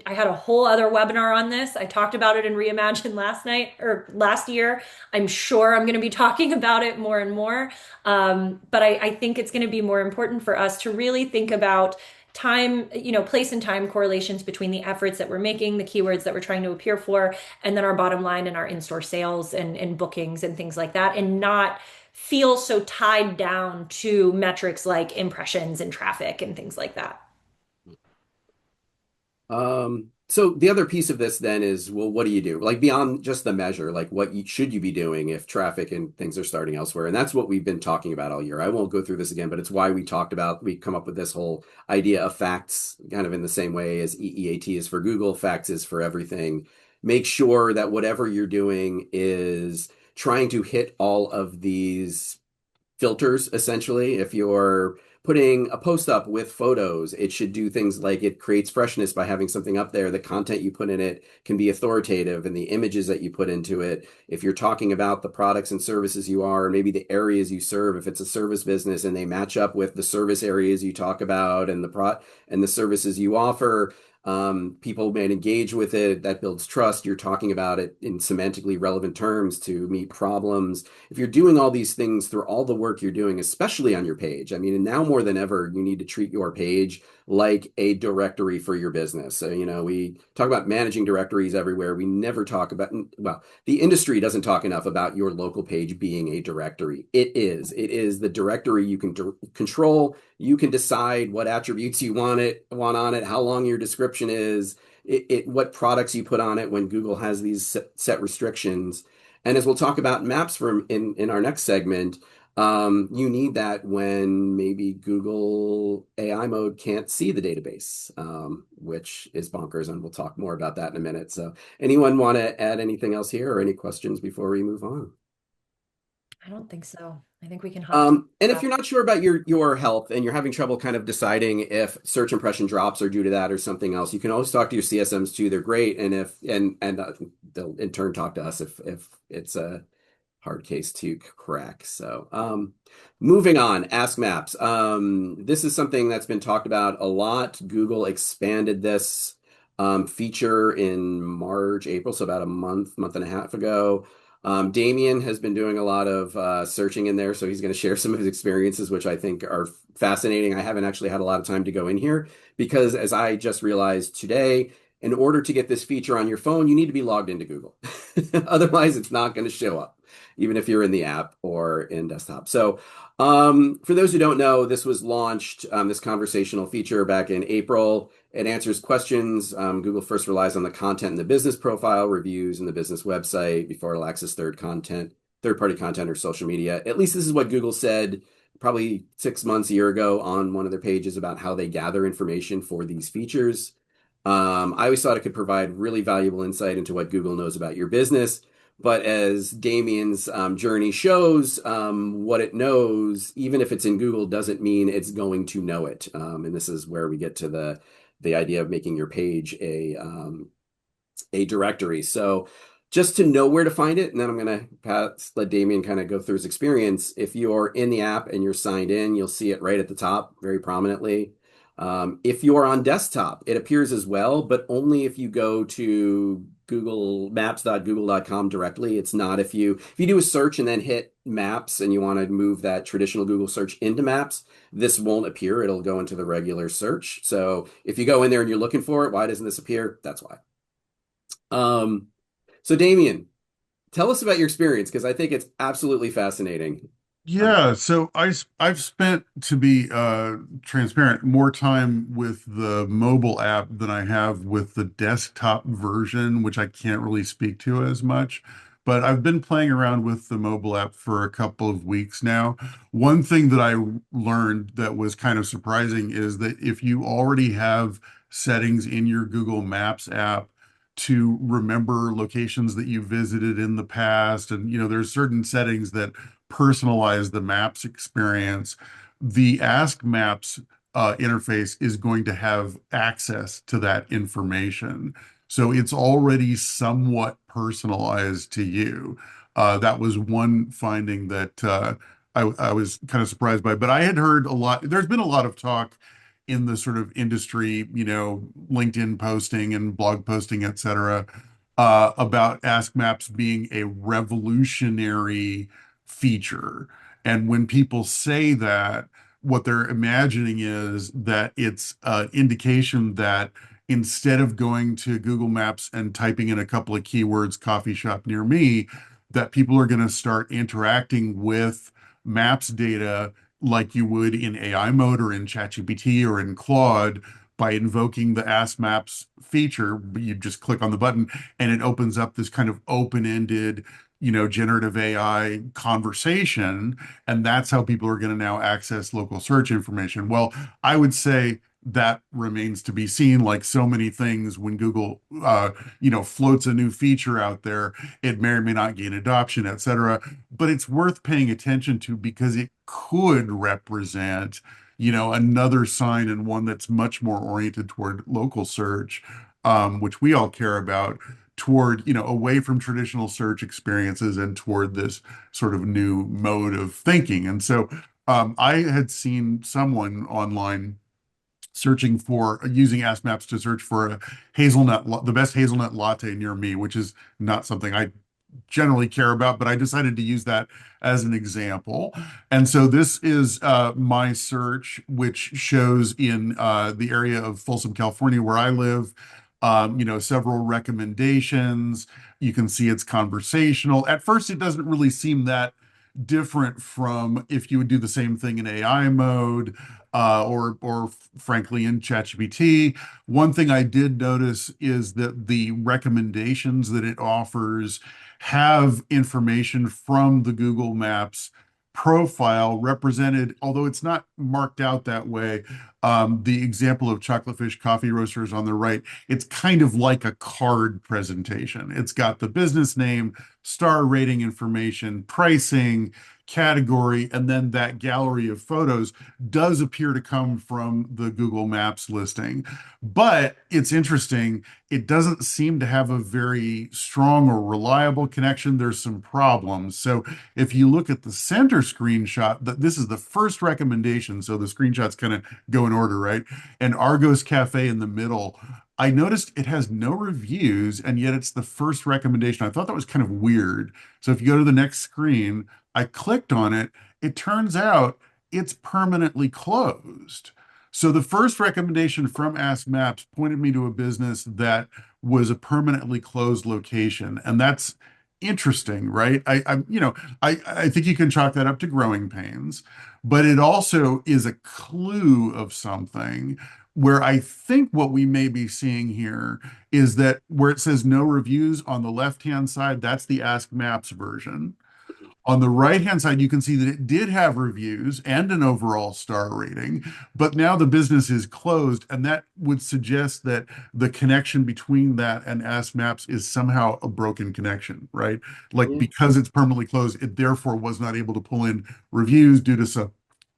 had a whole other webinar on this. I talked about it in Reimagine last night or last year. I'm sure I'm going to be talking about it more and more. But I think it's going to be more important for us to really think about time, place and time correlations between the efforts that we're making, the keywords that we're trying to appear for, and then our bottom line and our in-store sales and bookings and things like that, and not feel so tied down to metrics like impressions and traffic and things like that. So the other piece of this then is, well, what do you do? Like beyond just the measure, like should you be doing if traffic and things are starting elsewhere? And that's what we've been talking about all year. I won't go through this again, but it's why we come up with this whole idea of facts, kind of in the same way as EEAT is for Google, facts is for everything. Make sure that whatever you're doing is trying to hit all of these filters essentially. If you're putting a post up with photos, it should do things like it creates freshness by having something up there. The content you put in it can be authoritative, and the images that you put into it. If you're talking about the products and services you are, and maybe the areas you serve, if it's a service business and they match up with the service areas you talk about and the services you offer, people may engage with it. That builds trust. You're talking about it in semantically relevant terms to meet problems. If you're doing all these things through all the work you're doing, especially on your page, I mean, and now more than ever, you need to treat your page like a directory for your business. So, we talk about managing directories everywhere. We never talk about, well, the industry doesn't talk enough about your local page being a directory. It is. It is the directory you can control. You can decide what attributes you want on it, how long your description is, what products you put on it when Google has these set restrictions. And as we'll talk about maps in our next segment, you need that when maybe Google AI mode can't see the database, which is bonkers, and we'll talk more about that in a minute. So anyone want to add anything else here or any questions before we move on? I don't think so. I think we can hop to And if that. you're not sure about your health and you're having trouble kind of deciding if search impression drops are due to that or something else, you can always talk to your CSMs too. They're great, and they'll in turn talk to us if it's a hard case to crack. So, moving on, Ask Maps. This is something that's been talked about a lot. Google expanded this feature in March, April, so about a month and a half ago. Damian has been doing a lot of searching in there, so he's going to share some of his experiences, which I think are fascinating. I haven't actually had a lot of time to go in here because, as I just realized today, in order to get this feature on your phone, you need to be logged into Google. Otherwise, it's not going to show up, even if you're in the app or in desktop. So, for those who don't know, this was launched, this conversational feature back in April. It answers questions. Google first relies on the content in the business profile, reviews in the business website before it'll access third-party content or social media. At least this is what Google said probably 6 months, a year ago on one of their pages about how they gather information for these features. I always thought it could provide really valuable insight into what Google knows about your business. But as Damian's journey shows, what it knows, even if it's in Google, doesn't mean it's going to know it. And this is where we get to the idea of making your page a directory. So just to know where to find it, and then I'm going to let Damian kind of go through his experience. If you're in the app and you're signed in, you'll see it right at the top very prominently. If you're on desktop, it appears as well, but only if you go to Google maps.google.com directly. It's not if you do a search and then hit maps and you want to move that traditional Google search into maps, this won't appear. It'll go into the regular search. So if you go in there and you're looking for it, why doesn't this appear? That's why. So Damian, tell us about your experience because I think it's absolutely fascinating. Yeah, so I've spent, to be transparent, more time with the mobile app than I have with the desktop version, which I can't really speak to as much. But I've been playing around with the mobile app for a couple of weeks now. One thing that I learned that was kind of surprising is that if you already have settings in your Google Maps app to remember locations that you visited in the past, and there's certain settings that personalize the maps experience, the Ask Maps interface is going to have access to that information. So it's already somewhat personalized to you. That was one finding that I was kind of surprised by. But I had heard a lot, there's been a lot of talk in the sort of industry, LinkedIn posting and blog posting, et cetera, about Ask Maps being a revolutionary feature. And when people say that, what they're imagining is that it's an indication that instead of going to Google Maps and typing in a couple of keywords, coffee shop near me, that people are going to start interacting with Maps data like you would in AI mode or in ChatGPT or in Claude by invoking the Ask Maps feature. You just click on the button and it opens up this kind of open-ended, generative AI conversation. And that's how people are going to now access local search information. Well, I would say that remains to be seen. Like so many things, when Google, floats a new feature out there, it may or may not gain adoption, et cetera. But it's worth paying attention to because it could represent, another sign, and one that's much more oriented toward local search, which we all care about, toward, away from traditional search experiences and toward this sort of new mode of thinking. And so I had seen someone online searching for using Ask Maps to search for the best hazelnut latte near me, which is not something I generally care about, but I decided to use that as an example. And so this is my search, which shows in the area of Folsom, California, where I live, several recommendations. You can see it's conversational. At first, it doesn't really seem that different from if you would do the same thing in AI mode, or frankly in ChatGPT. One thing I did notice is that the recommendations that it offers have information from the Google Maps profile represented, although it's not marked out that way. The example of Chocolate Fish Coffee Roasters on the right, it's kind of like a card presentation. It's got the business name, star rating information, pricing, category, and then that gallery of photos does appear to come from the Google Maps listing. But it's interesting, it doesn't seem to have a very strong or reliable connection. There's some problems. So if you look at the center screenshot, this is the first recommendation. So the screenshots kind of go in order, right? And Argos Cafe in the middle. I noticed it has no reviews, and yet it's the first recommendation. I thought that was kind of weird. So if you go to the next screen, I clicked on it. It turns out it's permanently closed. So the first recommendation from Ask Maps pointed me to a business that was a permanently closed location, and that's interesting, right? I think you can chalk that up to growing pains, but it also is a clue of something where I think what we may be seeing here is that where it says no reviews on the left-hand side, that's the Ask Maps version. On the right-hand side, you can see that it did have reviews and an overall star rating, but now the business is closed, and that would suggest that the connection between that and Ask Maps is somehow a broken connection, right? Like Yeah. because it's permanently closed, it therefore was not able to pull in reviews due to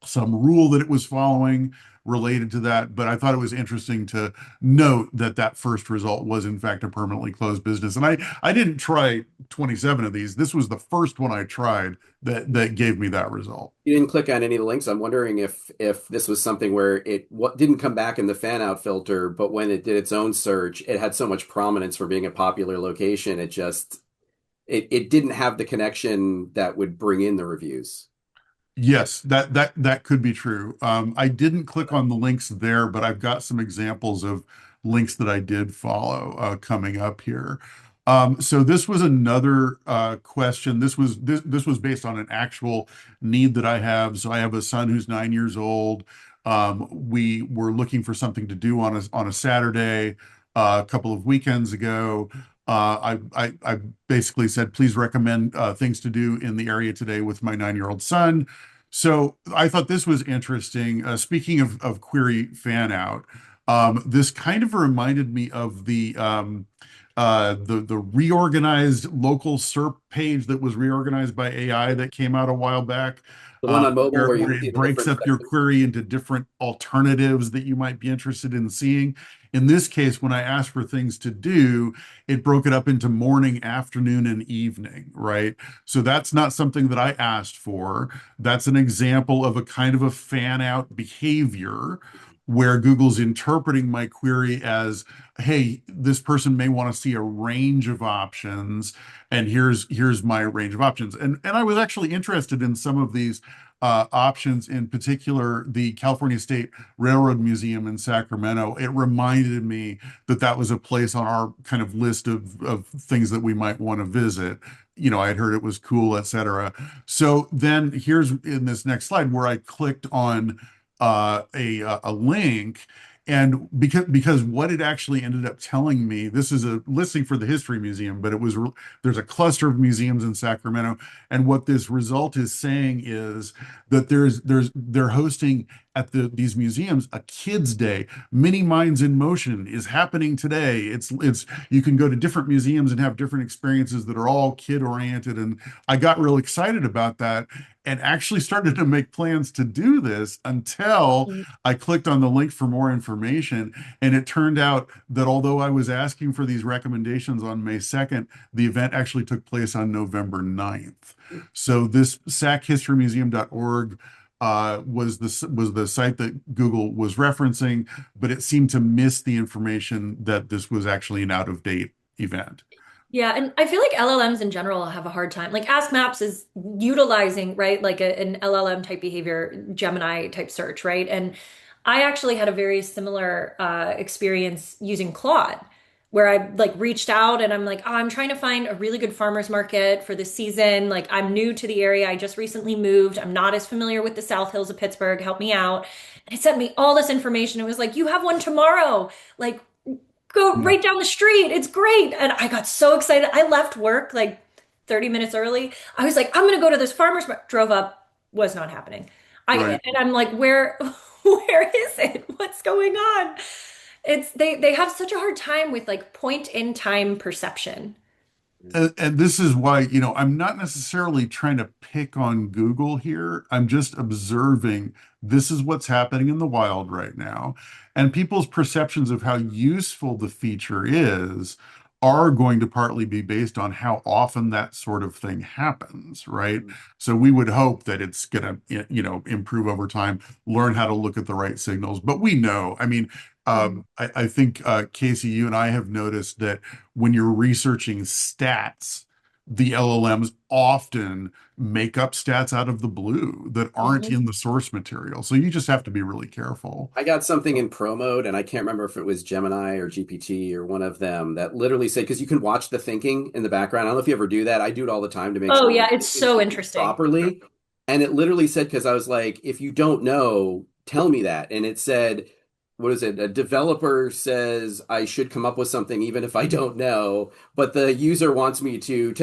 some rule that it was following related to that. But I thought it was interesting to note that that first result was in fact a permanently closed business. And I didn't try 27 of these. This was the first one I tried that gave me that result. You didn't click on any of the links. I'm wondering if this was something where what didn't come back in the fan out filter, but when it did its own search, it had so much prominence for being a popular location, it didn't have the connection that would bring in the reviews. Yes, that could be true. I didn't click on the links there, but I've got some examples of links that I did follow coming up here. So this was another question. This was based on an actual need that I have. So I have a son who's 9 years old. We were looking for something to do on a Saturday a couple of weekends ago. I basically said, please recommend things to do in the area today with my 9-year-old son. So I thought this was interesting. Speaking of query fan out, this kind of reminded me of the reorganized local SERP page that was reorganized by AI that came out a while back, The one on mobile where you where see it the breaks different up your sections. query into different alternatives that you might be interested in seeing. In this case, when I asked for things to do, it broke it up into morning, afternoon, and evening, right? So that's not something that I asked for. That's an example of a kind of a fan out behavior where Google's interpreting my query as, hey, this person may want to see a range of options, and here's my range of options. And I was actually interested in some of these options, in particular the California State Railroad Museum in Sacramento. It reminded me that that was a place on our kind of list of things that we might want to visit. I had heard it was cool, etc. So then here's in this next slide where I clicked on a link, and because what it actually ended up telling me, this is a listing for the History Museum, but there's a cluster of museums in Sacramento, and what this result is saying is that they're hosting at these museums a kids day. Mini Minds in Motion is happening today. It's you can go to different museums and have different experiences that are all kid oriented, and I got real excited about that and actually started to make plans to do this until I clicked on the link for more information. And it turned out that although I was asking for these recommendations on May 2nd, the event actually took place on November 9th. So this sachistorymuseum.org was the site that Google was referencing, but it seemed to miss the information that this was actually an out of date event. Yeah, and I feel like LLMs in general have a hard time. Like Ask Maps is utilizing, right, like an LLM type behavior, Gemini type search, right? And I actually had a very similar experience using Claude, where I like reached out and I'm like, oh, I'm trying to find a really good farmers market for this season. Like I'm new to the area. I just recently moved. I'm not as familiar with the South Hills of Pittsburgh. Help me out. And it sent me all this information. It was like, you have one tomorrow. Like go Yeah, right down the street. It's great. And I got so excited. I left work like 30 minutes early. I was like, I'm going to go to this farmer's market. Drove up, was not happening. right. And I'm like, where, where is it? What's going on? They have such a hard time with like point in time perception. And this is why, I'm not necessarily trying to pick on Google here. I'm just observing this is what's happening in the wild right now. And people's perceptions of how useful the feature is are going to partly be based on how often that sort of thing happens, right? So we would hope that it's going to, improve over time, learn how to look at the right signals. But we know, I mean, Mhm. I think, Casey, you and I have noticed that when you're researching stats, the LLMs often make up stats out of the blue that aren't Mhm. in the source material. So you just have to be really careful. I got something in pro mode, and I can't remember if it was Gemini or GPT or one of them that literally said, because you can watch the thinking in the background. I don't know if you ever do that. I do it all the time to make Oh sure yeah, my it's thinking's so thinking interesting. properly. And it literally said, because I was like, if you don't know, tell me that. And it said, what is it? A developer says I should come up with something even if I don't know, but the user wants me to,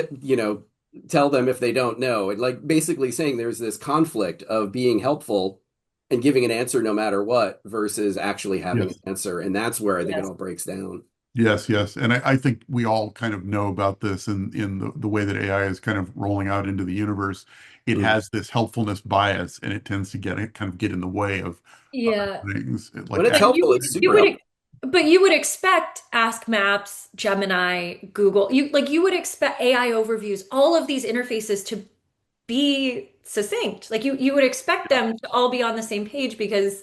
tell them if they don't know. And like basically saying there's this conflict of being helpful and giving an answer no matter what versus actually having an Yes. answer. And that's where I think it Yes. all breaks down. Yes, yes. And I think we all kind of know about this in the way that AI is kind of rolling out into the universe. It Mm. has this helpfulness bias and it tends to kind of get in the way of Yeah. things When like it's And helpful, you it's you super would helpful. but you would expect Ask Maps, Gemini, Google, you would expect AI overviews, all of these interfaces to be succinct. Like you would expect them to all be on the same page because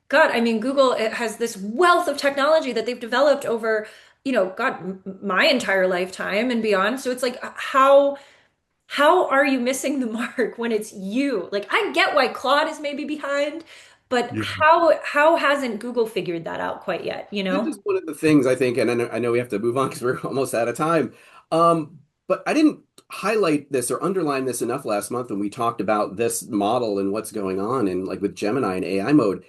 God, I mean, Google it has this wealth of technology that they've developed over, God, my entire lifetime and beyond. So it's like how are you missing the mark when it's you? Like I get why Claude is maybe behind, but yeah. how hasn't Google figured that out quite yet, you This know? is one of the things I think, and I know we have to move on because we're almost out of time. But I didn't highlight this or underline this enough last month when we talked about this model and what's going on and like with Gemini and AI mode.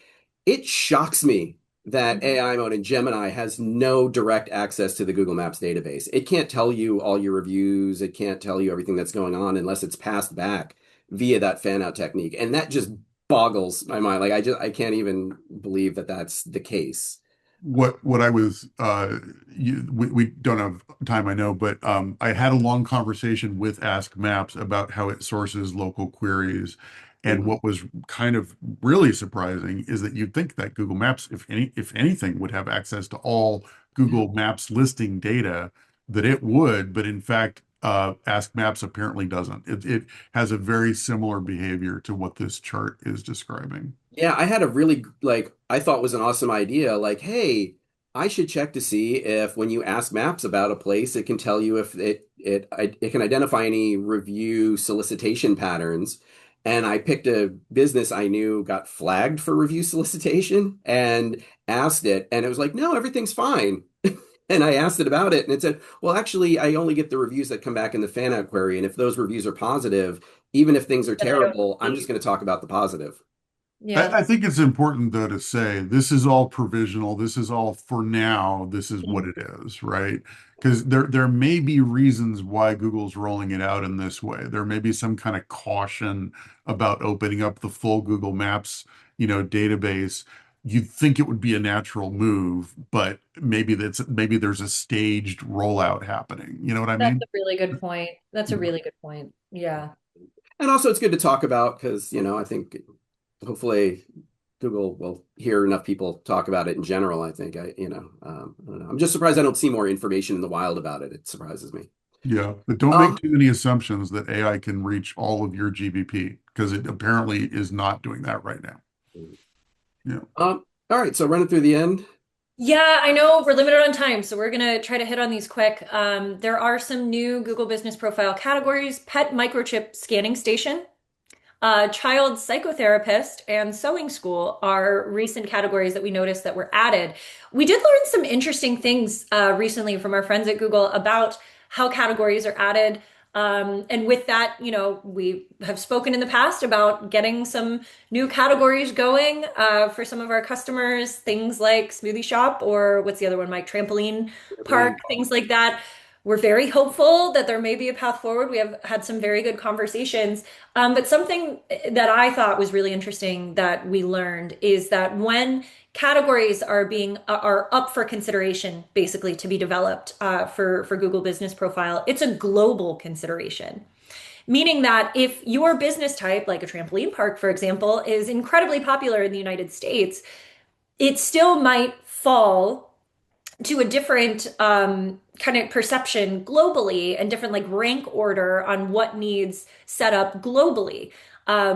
It shocks me that Mhm. AI mode in Gemini has no direct access to the Google Maps database. It can't tell you all your reviews. It can't tell you everything that's going on unless it's passed back via that fan out technique. And that just boggles my mind. Like I can't even believe that that's the case. What I was we don't have time, I know, but I had a long conversation with Ask Maps about how it sources local queries. And Mhm. what was kind of really surprising is that you'd think that Google Maps, if anything, would have access to all Yeah. Google Maps listing data, that it would, but in fact, Ask Maps apparently doesn't. It has a very similar behavior to what this chart is describing. Yeah, I had a really like I thought was an awesome idea. Like, hey, I should check to see if when you ask Maps about a place, it can tell you if it can identify any review solicitation patterns. And I picked a business I knew got flagged for review solicitation and asked it, and it was like, no, everything's fine. And I asked it about it, and it said, well, actually, I only get the reviews that come back in the fan out query, and if those reviews are positive, even if things are That I don't terrible, I'm just see. going to talk about the positive. Yeah. I think it's important though to say this is all provisional. This is all for now. This is what Mhm. it is, right? Because there may be reasons why Google's rolling it out in this way. There may be some kind of caution about opening up the full Google Maps, database. You'd think it would be a natural move, but maybe there's a staged rollout happening. You know what I That's mean? a really good point. That's a Yeah. really good point. Yeah. And also, it's good to talk about because, I think hopefully Google will hear enough people talk about it in general. I think I don't know. I'm just surprised I don't see more information in the wild about it. It surprises me. Yeah, but don't make Um, too many assumptions that AI can reach all of your GBP because it apparently is not doing that right now. Yeah. all right. So running through the end. Yeah, I know we're limited on time, so we're gonna try to hit on these quick. There are some new Google Business Profile categories: pet microchip scanning station, child psychotherapist, and sewing school are recent categories that we noticed that were added. We did learn some interesting things recently from our friends at Google about how categories are added. And with that, we have spoken in the past about getting some new categories going for some of our customers, things like smoothie shop or what's the other one, Mike? Trampoline park, Trampoline. things like that. We're very hopeful that there may be a path forward. We have had some very good conversations. But something that I thought was really interesting that we learned is that when categories are up for consideration, basically to be developed for Google Business Profile, it's a global consideration. Meaning that if your business type, like a trampoline park, for example, is incredibly popular in the United States, it still might fall to a different kind of perception globally and different like rank order on what needs set up globally,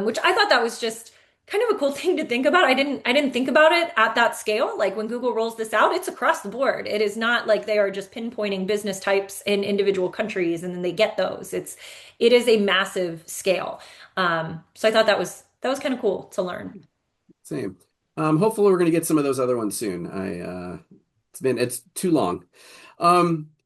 which I thought that was just kind of a cool thing to think about. I didn't think about it at that scale. Like when Google rolls this out, it's across the board. It is not like they are just pinpointing business types in individual countries and then they get those. It is a massive scale. So I thought that was kind of cool to learn. Same. Hopefully we're going to get some of those other ones soon. It's too long.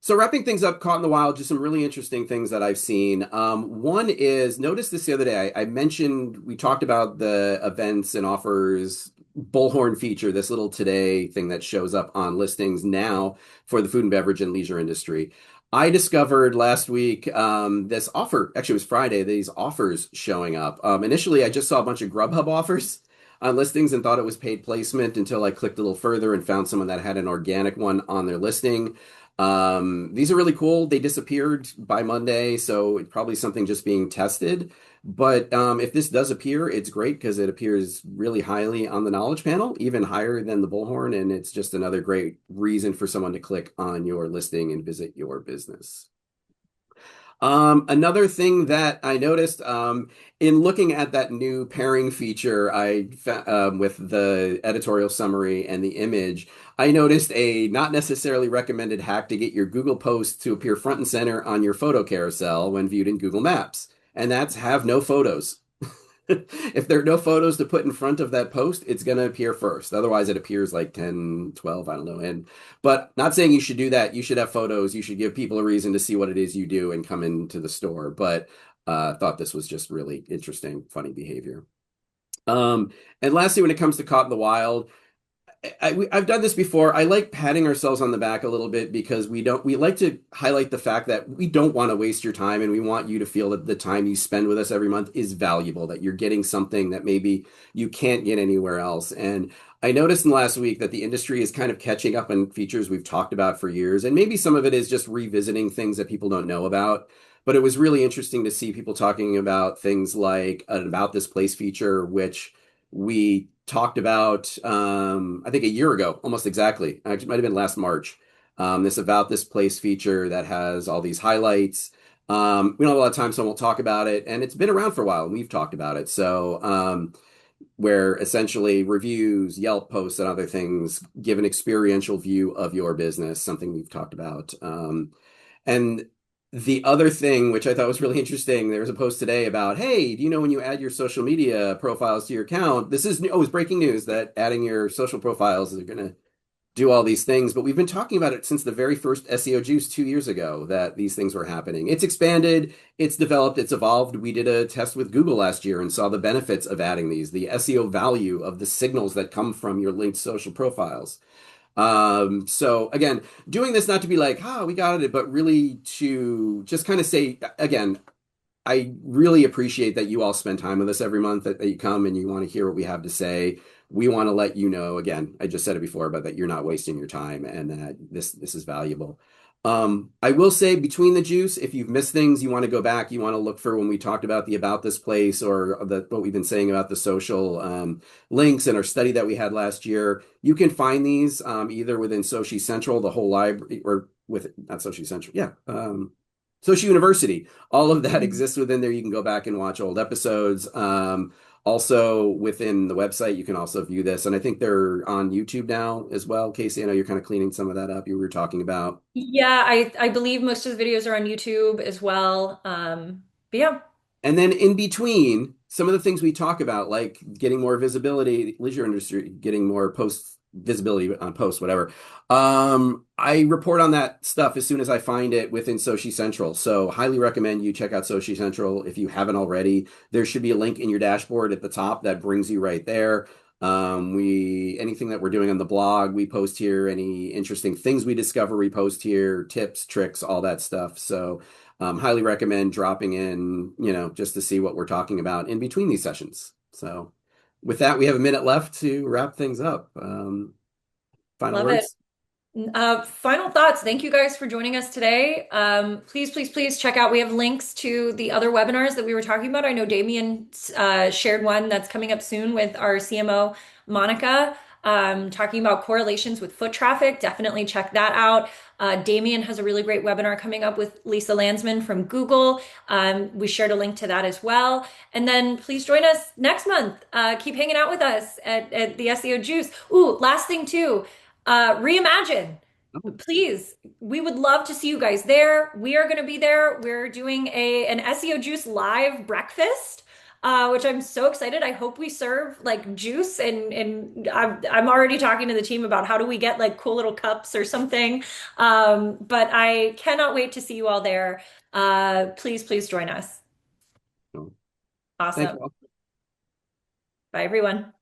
So wrapping things up, caught in the wild, just some really interesting things that I've seen. One is notice this the other day. I mentioned we talked about the events and offers bullhorn feature, this little today thing that shows up on listings now for the food and beverage and leisure industry. I discovered last week this offer. Actually, it was Friday. These offers showing up. Initially, I just saw a bunch of Grubhub offers on listings and thought it was paid placement until I clicked a little further and found someone that had an organic one on their listing. These are really cool. They disappeared by Monday, so it's probably something just being tested. But if this does appear, it's great because it appears really highly on the knowledge panel, even higher than the bullhorn, and it's just another great reason for someone to click on your listing and visit your business. Another thing that I noticed in looking at that new pairing feature, with the editorial summary and the image, I noticed a not necessarily recommended hack to get your Google post to appear front and center on your photo carousel when viewed in Google Maps, and that's have no photos. If there are no photos to put in front of that post, it's going to appear first. Otherwise, it appears like 10, 12, I don't know. And but not saying you should do that. You should have photos. You should give people a reason to see what it is you do and come into the store. But thought this was just really interesting, funny behavior. Um, and lastly, when it comes to caught in the wild, I've done this before. I like patting ourselves on the back a little bit because we like to highlight the fact that we don't want to waste your time and we want you to feel that the time you spend with us every month is valuable, that you're getting something that maybe you can't get anywhere else. And I noticed in the last week that the industry is kind of catching up on features we've talked about for years. And maybe some of it is just revisiting things that people don't know about. But it was really interesting to see people talking about things like an about this place feature, which we talked about I think a year ago, almost exactly. Actually, it might have been last March. This about this place feature that has all these highlights. We don't have a lot of time, so we'll talk about it. And it's been around for a while, and we've talked about it. So where essentially reviews, Yelp posts, and other things give an experiential view of your business, something we've talked about. And the other thing, which I thought was really interesting, there was a post today about, hey, do you know when you add your social media profiles to your account, this is, oh, it's breaking news that adding your social profiles is going to do all these things. But we've been talking about it since the very first SEO Juice 2 years ago that these things were happening. It's expanded, it's developed, it's evolved. We did a test with Google last year and saw the benefits of adding these, the SEO value of the signals that come from your linked social profiles. So again, doing this not to be like, we got it, but really to just kind of say, again, I really appreciate that you all spend time with us every month, that you come and you want to hear what we have to say. We want to let you know, again, I just said it before, but that you're not wasting your time and that this is valuable. I will say between the juice, if you've missed things, you want to go back, you want to look for when we talked about the about this place or what we've been saying about the social links and our study that we had last year. You can find these either within Soci Central, the whole library, or with not Soci Central, yeah, Soci University. All of that exists within there. You can go back and watch old episodes. Also within the website, you can also view this. And I think they're on YouTube now as well. Casey, I know you're kind of cleaning some of that up you were talking about. Yeah, I believe most of the videos are on YouTube as well. But yeah, And then in between, some of the things we talk about, like getting more visibility, leisure industry, getting more post visibility on posts, whatever. I report on that stuff as soon as I find it within Soci Central. So highly recommend you check out Soci Central if you haven't already. There should be a link in your dashboard at the top that brings you right there. We anything that we're doing on the blog, we post here. Any interesting things we discover, we post here, tips, tricks, all that stuff. So highly recommend dropping in, just to see what we're talking about in between these sessions. So with that, we have a minute left to wrap things up. Final love it. words? Final thoughts. Thank you guys for joining us today. Please, please, please check out. We have links to the other webinars that we were talking about. I know Damian shared one that's coming up soon with our CMO, Monica, talking about correlations with foot traffic. Definitely check that out. Damian has a really great webinar coming up with Lisa Landsman from Google. We shared a link to that as well. And then please join us next month. Keep hanging out with us at the SEO Juice. Ooh, last thing too. Reimagine. Oh, Please, we would love to see you guys there. We are going to be there. We're doing an SEO Juice live breakfast, which I'm so excited. I hope we serve like juice and I'm already talking to the team about how do we get like cool little cups or something. But I cannot wait to see you all there. Please, please join us. no. Thank Awesome. you all. Bye, everyone.